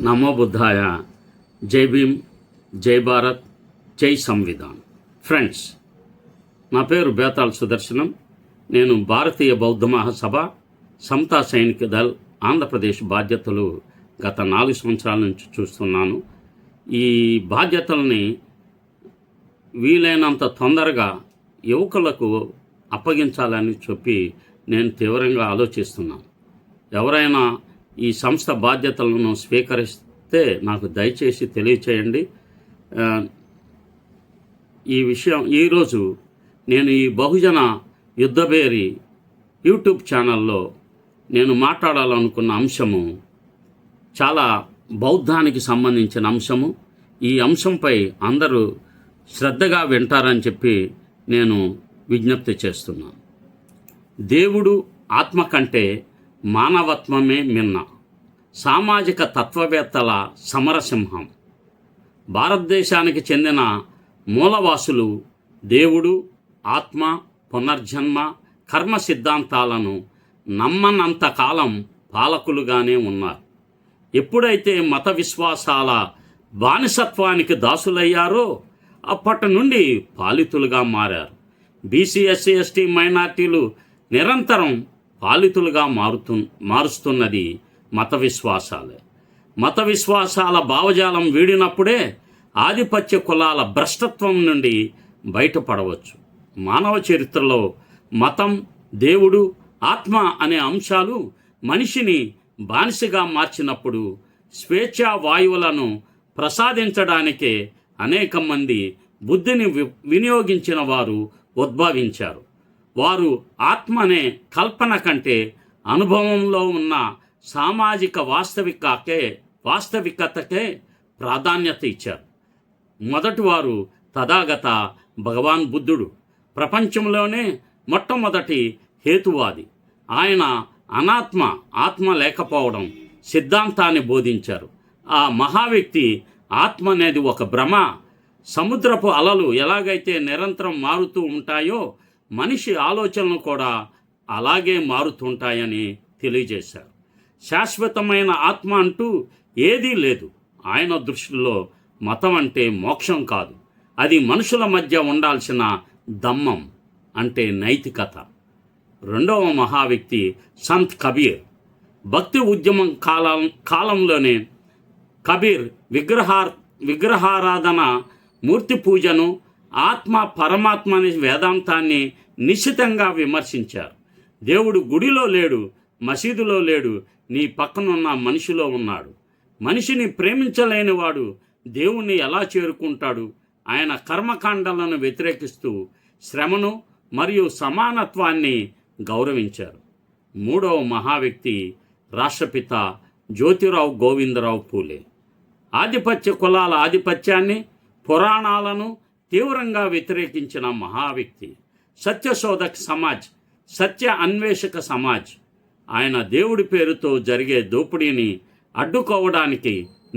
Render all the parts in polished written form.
నమో బుద్ధాయ. జై భీమ్, జై భారత్, జై సంవిధాన్. ఫ్రెండ్స్, నా పేరు బేతాళ్ సుదర్శనం. నేను భారతీయ బౌద్ధ మహాసభ సమతా సైనిక దళ్ ఆంధ్రప్రదేశ్ బాధ్యతలు గత 4 సంవత్సరాల నుంచి చూస్తున్నాను. ఈ బాధ్యతల్ని వీలైనంత తొందరగా యువకులకు అప్పగించాలని చెప్పి నేను తీవ్రంగా ఆలోచిస్తున్నాను. ఎవరైనా ఈ సంస్థ బాధ్యతలను స్వీకరిస్తే నాకు దయచేసి తెలియచేయండి. ఈ విషయం ఈరోజు నేను ఈ బహుజన యుద్ధభేరి యూట్యూబ్ ఛానల్లో నేను మాట్లాడాలనుకున్న అంశము చాలా బౌద్ధానికి సంబంధించిన అంశము. ఈ అంశంపై అందరూ శ్రద్ధగా వింటారని చెప్పి నేను విజ్ఞప్తి చేస్తున్నాను. దేవుడు ఆత్మ కంటే మానవత్వమే మిన్న. సామాజిక తత్వవేత్తల సమరసింహం. భారతదేశానికి చెందిన మూలవాసులు దేవుడు, ఆత్మ, పునర్జన్మ, కర్మ సిద్ధాంతాలను నమ్మనంతకాలం పాలకులుగానే ఉన్నారు. ఎప్పుడైతే మత విశ్వాసాల బానిసత్వానికి దాసులయ్యారో అప్పటి నుండి పాలితులుగా మారారు. బీసీ, ఎస్సీ, ఎస్టీ, మైనార్టీలు నిరంతరం పాలితులుగా మారుస్తున్నది మత విశ్వాసాలే. మత విశ్వాసాల భావజాలం వీడినప్పుడే ఆధిపత్య కులాల భ్రష్టత్వం నుండి బయటపడవచ్చు. మానవ చరిత్రలో మతం, దేవుడు, ఆత్మ అనే అంశాలు మనిషిని బానిసగా మార్చినప్పుడు స్వేచ్ఛా వాయువులను ప్రసాదించడానికే అనేక మంది బుద్ధిని వినియోగించిన వారు ఉద్భవించారు. వారు ఆత్మ అనే కల్పన కంటే అనుభవంలో ఉన్న సామాజిక వాస్తవికతకే ప్రాధాన్యత ఇచ్చారు. మొదటి వారు తథాగత భగవాన్ బుద్ధుడు. ప్రపంచంలోనే మొట్టమొదటి హేతువాది. ఆయన ఆత్మ లేకపోవడం సిద్ధాంతాన్ని బోధించారు. ఆ మహావ్యక్తి ఆత్మ అనేది ఒక భ్రమ. సముద్రపు అలలు ఎలాగైతే నిరంతరం మారుతూ ఉంటాయో మనిషి ఆలోచనలు కూడా అలాగే మారుతుంటాయని తెలియజేశారు. శాశ్వతమైన ఆత్మ అంటూ ఏదీ లేదు. ఆయన దృష్టిలో మతం అంటే మోక్షం కాదు, అది మనుషుల మధ్య ఉండాల్సిన దమ్మం, అంటే నైతికత. రెండవ మహావ్యక్తి సంత్ కబీర్. భక్తి ఉద్యమం కాలంలోనే కబీర్ విగ్రహారాధన, మూర్తి పూజను, ఆత్మ పరమాత్మ అనే వేదాంతాన్ని నిశ్చితంగా విమర్శించారు. దేవుడు గుడిలో లేడు, మసీదులో లేడు, నీ పక్కనున్న మనిషిలో ఉన్నాడు. మనిషిని ప్రేమించలేనివాడు దేవుణ్ణి ఎలా చేరుకుంటాడు? ఆయన కర్మకాండాలను వ్యతిరేకిస్తూ శ్రమను మరియు సమానత్వాన్ని గౌరవించారు. మూడవ మహావ్యక్తి రాష్ట్రపిత జ్యోతిరావు గోవిందరావు పూలే. ఆధిపత్య కులాల ఆధిపత్యాన్ని, పురాణాలను తీవ్రంగా వ్యతిరేకించిన మహావ్యక్తి. సత్యశోధక్ సమాజ్, సత్య అన్వేషక సమాజ్. ఆయన దేవుడి పేరుతో జరిగే దోపిడీని అడ్డుకోవడానికి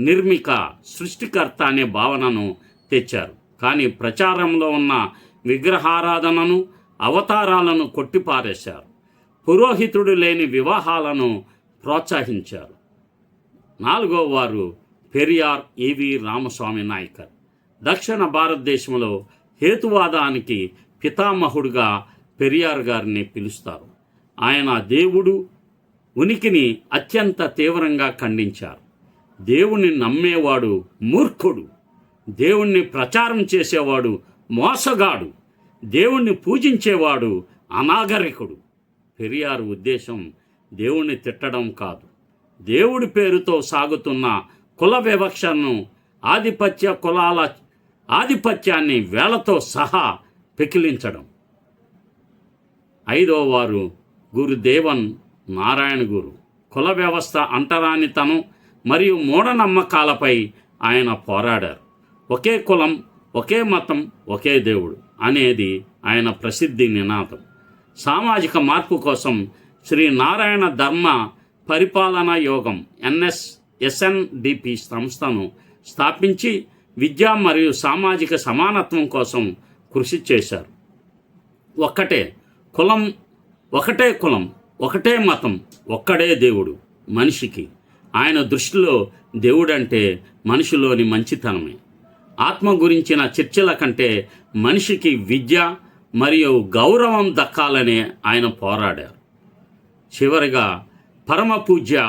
నిర్మిక, సృష్టికర్త అనే భావనను తెచ్చారు. కానీ ప్రచారంలో ఉన్న విగ్రహారాధనను, అవతారాలను కొట్టిపారేశారు. పురోహితుడు లేని వివాహాలను ప్రోత్సహించారు. నాలుగవ వారు పెరియార్ ఈవి రామస్వామి నాయకర్. దక్షిణ భారతదేశంలో హేతువాదానికి పితామహుడుగా పెరియార్ గారిని పిలుస్తారు. ఆయన దేవుడు ఉనికిని అత్యంత తీవ్రంగా ఖండించారు. దేవుణ్ణి నమ్మేవాడు మూర్ఖుడు, దేవుణ్ణి ప్రచారం చేసేవాడు మోసగాడు, దేవుణ్ణి పూజించేవాడు అనాగరికుడు. పెరియార్ ఉద్దేశం దేవుణ్ణి తిట్టడం కాదు, దేవుడి పేరుతో సాగుతున్న కుల వివక్షను, ఆధిపత్య కులాల ఆధిపత్యాన్ని వేలతో సహా పెకిలించడం. ఐదవ వారు గురుదేవన్ నారాయణ గురు. కుల వ్యవస్థ అంటరానితనం మరియు మూఢనమ్మకాలపై ఆయన పోరాడారు. ఒకే కులం, ఒకే మతం, ఒకే దేవుడు అనేది ఆయన ప్రసిద్ధి నినాదం. సామాజిక మార్పు కోసం శ్రీ నారాయణ ధర్మ పరిపాలనా యోగం SNDP సంస్థను స్థాపించి విద్య మరియు సామాజిక సమానత్వం కోసం కృషి చేశారు. ఒకటే కులం, ఒకటే మతం, ఒక్కడే దేవుడు మనిషికి ఆయన దృష్టిలో దేవుడంటే మనిషిలోని మంచితనమే. ఆత్మ గురించిన చర్చల కంటే మనిషికి విద్య మరియు గౌరవం దక్కాలని ఆయన పోరాడారు. చివరిగా పరమ పూజ్య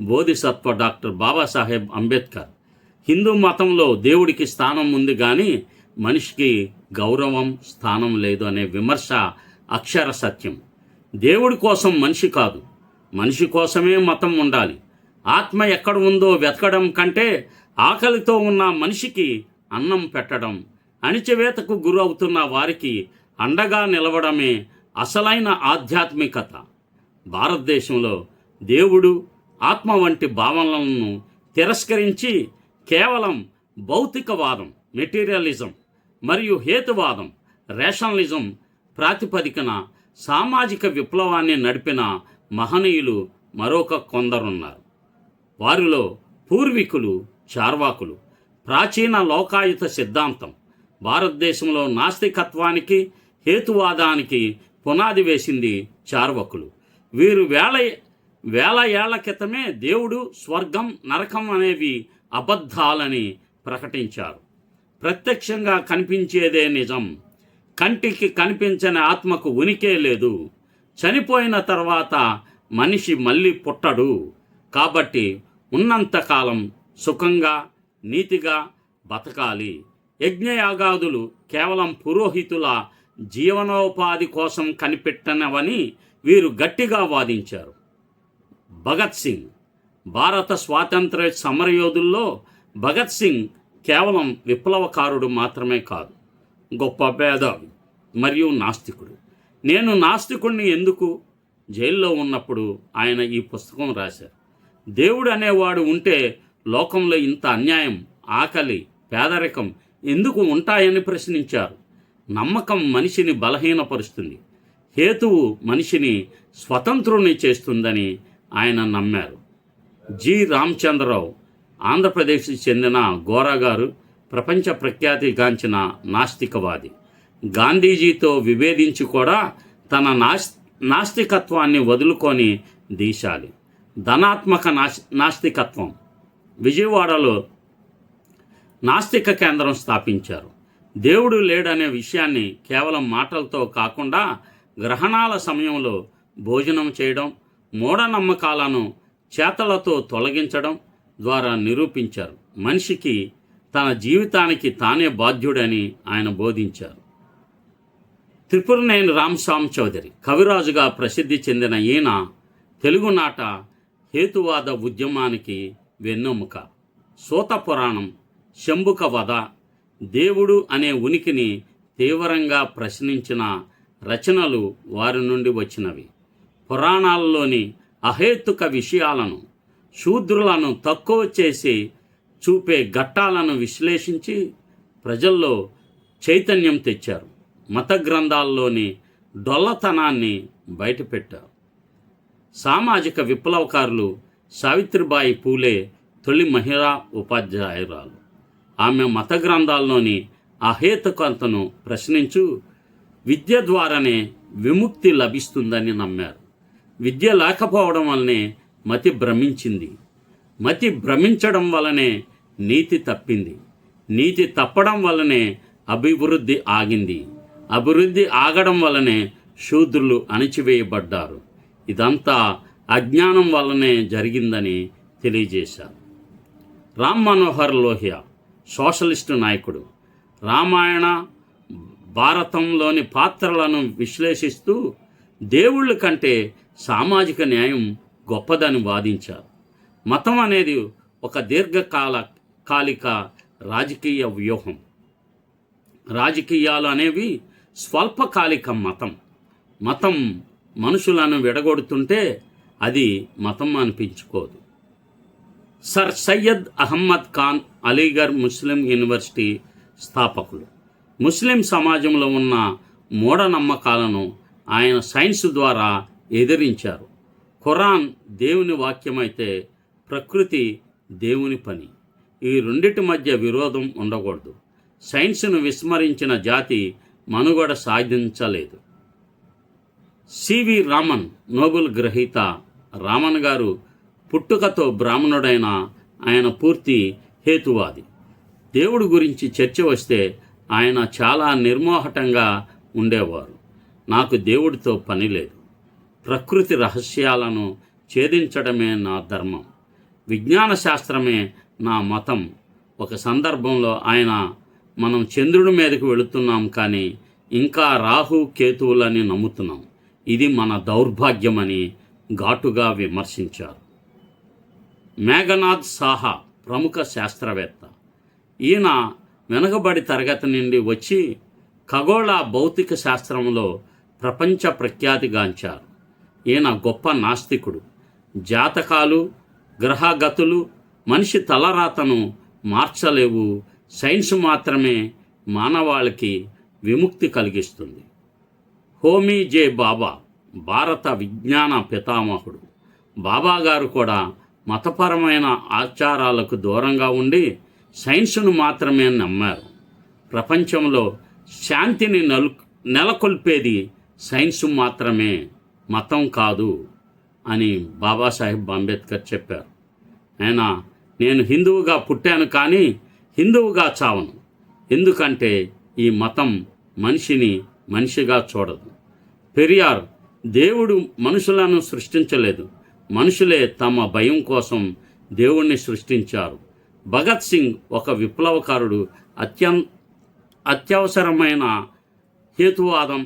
బోధిసత్వ డాక్టర్ బాబాసాహెబ్ అంబేద్కర్, హిందూ మతంలో దేవుడికి స్థానం ఉంది కానీ మనిషికి గౌరవం స్థానం లేదు అనే విమర్శ అక్షర సత్యం. దేవుడి కోసం మనిషి కాదు, మనిషి కోసమే మతం ఉండాలి. ఆత్మ ఎక్కడ ఉందో వెతకడం కంటే ఆకలితో ఉన్న మనిషికి అన్నం పెట్టడం, అణిచివేతకు గురవుతున్న వారికి అండగా నిలవడమే అసలైన ఆధ్యాత్మికత. భారతదేశంలో దేవుడు, ఆత్మ వంటి భావనలను తిరస్కరించి కేవలం భౌతికవాదం, మెటీరియలిజం మరియు హేతువాదం, రేషనలిజం ప్రాతిపదికన సామాజిక విప్లవాన్ని నడిపిన మహనీయులు మరొక కొందరున్నారు. వారిలో పూర్వీకులు చార్వాకులు. ప్రాచీన లోకాయుత సిద్ధాంతం భారతదేశంలో నాస్తికత్వానికి, హేతువాదానికి పునాది వేసింది చార్వాకులు. వీరు వేల ఏళ్ల క్రితమే దేవుడు, స్వర్గం, నరకం అనేవి అబద్ధాలని ప్రకటించారు. ప్రత్యక్షంగా కనిపించేదే నిజం, కంటికి కనిపించని ఆత్మకు ఉనికే లేదు, చనిపోయిన తర్వాత మనిషి మళ్ళీ పుట్టడు, కాబట్టి ఉన్నంతకాలం సుఖంగా నీతిగా బతకాలి. యజ్ఞయాగాదులు కేవలం పురోహితుల జీవనోపాధి కోసం కనిపెట్టనవని వీరు గట్టిగా వాదించారు. భగత్ సింగ్, భారత స్వాతంత్ర్య సమరయోధుల్లో భగత్ సింగ్ కేవలం విప్లవకారుడు మాత్రమే కాదు, గొప్ప మేధావి మరియు నాస్తికుడు. నేను నాస్తికుడిని ఎందుకు? జైల్లో ఉన్నప్పుడు ఆయన ఈ పుస్తకం రాశారు. దేవుడు అనేవాడు ఉంటే లోకంలో ఇంత అన్యాయం, ఆకలి, పేదరికం ఎందుకు ఉంటాయని ప్రశ్నించారు. నమ్మకం మనిషిని బలహీనపరుస్తుంది, హేతువు మనిషిని స్వతంత్రుని చేస్తుందని ఆయన నమ్మారు. జి రామచంద్రరావు, ఆంధ్రప్రదేశ్కి చెందిన గోరాగారు, ప్రపంచ ప్రఖ్యాతిగాంచిన నాస్తికవాది. గాంధీజీతో విభేదించి కూడా తన నాస్తికత్వాన్ని వదులుకొని దీశాలి. ధనాత్మక నాస్తికత్వం. విజయవాడలో నాస్తిక కేంద్రం స్థాపించారు. దేవుడు లేడనే విషయాన్ని కేవలం మాటలతో కాకుండా గ్రహణాల సమయంలో భోజనం చేయడం, మూఢనమ్మకాలను చేతలతో తొలగించడం ద్వారా నిరూపించారు. మనిషికి తన జీవితానికి తానే బాధ్యుడని ఆయన బోధించారు. త్రిపురనేని రామస్వామి చౌదరి, కవిరాజుగా ప్రసిద్ధి చెందిన ఈయన తెలుగునాట హేతువాద ఉద్యమానికి వెన్నెముక. సూత పురాణం, శంభుక వధ, దేవుడు అనే ఉనికిని తీవ్రంగా ప్రశ్నించిన రచనలు వారి నుండి వచ్చినవి. పురాణాల్లోని అహేతుక విషయాలను, శూద్రులను తక్కువ చేసి చూపే ఘట్టాలను విశ్లేషించి ప్రజల్లో చైతన్యం తెచ్చారు. మత గ్రంథాల్లోని డొల్లతనాన్ని బయటపెట్టారు. సామాజిక విప్లవకారులు. సావిత్రిబాయి పూలే తొలి మహిళా ఉపాధ్యాయురాలు. ఆమె మత గ్రంథాల్లోని అహేతుకతను ప్రశ్నించు విద్య ద్వారానే విముక్తి లభిస్తుందని నమ్మారు. విద్య లేకపోవడం వల్లనే మతి భ్రమించింది, మతి భ్రమించడం వల్లనే నీతి తప్పింది, నీతి తప్పడం వల్లనే అభివృద్ధి ఆగింది, అభివృద్ధి ఆగడం వల్లనే శూద్రులు అణిచివేయబడ్డారు. ఇదంతా అజ్ఞానం వల్లనే జరిగిందని తెలియజేశారు. రామ్ మనోహర్ లోహియా, సోషలిస్టు నాయకుడు. రామాయణ, భారతంలోని పాత్రలను విశ్లేషిస్తూ దేవుళ్ళ కంటే సామాజిక న్యాయం గొప్పదని వాదించారు. మతం అనేది ఒక దీర్ఘకాలిక రాజకీయ వ్యూహం. రాజకీయాలు అనేవి స్వల్పకాలిక మతం మనుషులను విడగొడుతుంటే అది మతం అనిపించుకోదు. సర్ సయ్యద్ అహ్మద్ ఖాన్, అలీగర్ ముస్లిం యూనివర్సిటీ స్థాపకులు. ముస్లిం సమాజంలో ఉన్న మూఢనమ్మకాలను ఆయన సైన్స్ ద్వారా ఎదిరించారు. ఖురాన్ దేవుని వాక్యమైతే ప్రకృతి దేవుని పని. ఈ రెండిటి మధ్య విరోధం ఉండకూడదు. సైన్స్ను విస్మరించిన జాతి మనుగడ సాధించలేదు. సివి రామన్, నోబెల్ గ్రహీత. రామన్ గారు పుట్టుకతో బ్రాహ్మణుడైన ఆయన పూర్తి హేతువాది. దేవుడి గురించి చర్చ వస్తే ఆయన చాలా నిర్మోహటంగా ఉండేవారు. నాకు దేవుడితో పని లేదు, ప్రకృతి రహస్యాలను ఛేదించడమే నా ధర్మం, విజ్ఞాన శాస్త్రమే నా మతం. ఒక సందర్భంలో ఆయన మనం చంద్రుడి మీదకి వెళుతున్నాం కానీ ఇంకా రాహు కేతువులని నమ్ముతున్నాం, ఇది మన దౌర్భాగ్యమని ఘాటుగా విమర్శించారు. మేఘనాథ్ సాహా ప్రముఖ శాస్త్రవేత్త. ఈయన వెనుకబడి తరగతి నుండి వచ్చి ఖగోళ భౌతిక శాస్త్రంలో ప్రపంచ ప్రఖ్యాతిగాంచారు. ఈయన గొప్ప నాస్తికుడు. జాతకాలు, గ్రహగతులు మనిషి తలరాతను మార్చలేవు, సైన్స్ మాత్రమే మానవాళికి విముక్తి కలిగిస్తుంది. హోమీ జే బాబా భారత విజ్ఞాన పితామహుడు. బాబాగారు కూడా మతపరమైన ఆచారాలకు దూరంగా ఉండి సైన్సును మాత్రమే నమ్మారు. ప్రపంచంలో శాంతిని నెలకొల్పేది సైన్సు మాత్రమే, మతం కాదు అని బాబాసాహెబ్ అంబేద్కర్ చెప్పారు. ఆయన నేను హిందువుగా పుట్టాను కానీ హిందువుగా చావను, ఎందుకంటే ఈ మతం మనిషిని మనిషిగా చూడదు. పెరియార్ దేవుడు మనుషులను సృష్టించలేదు, మనుషులే తమ భయం కోసం దేవుణ్ణి సృష్టించారు. భగత్ సింగ్ ఒక విప్లవకారుడు. అత్యవసరమైన హేతువాదం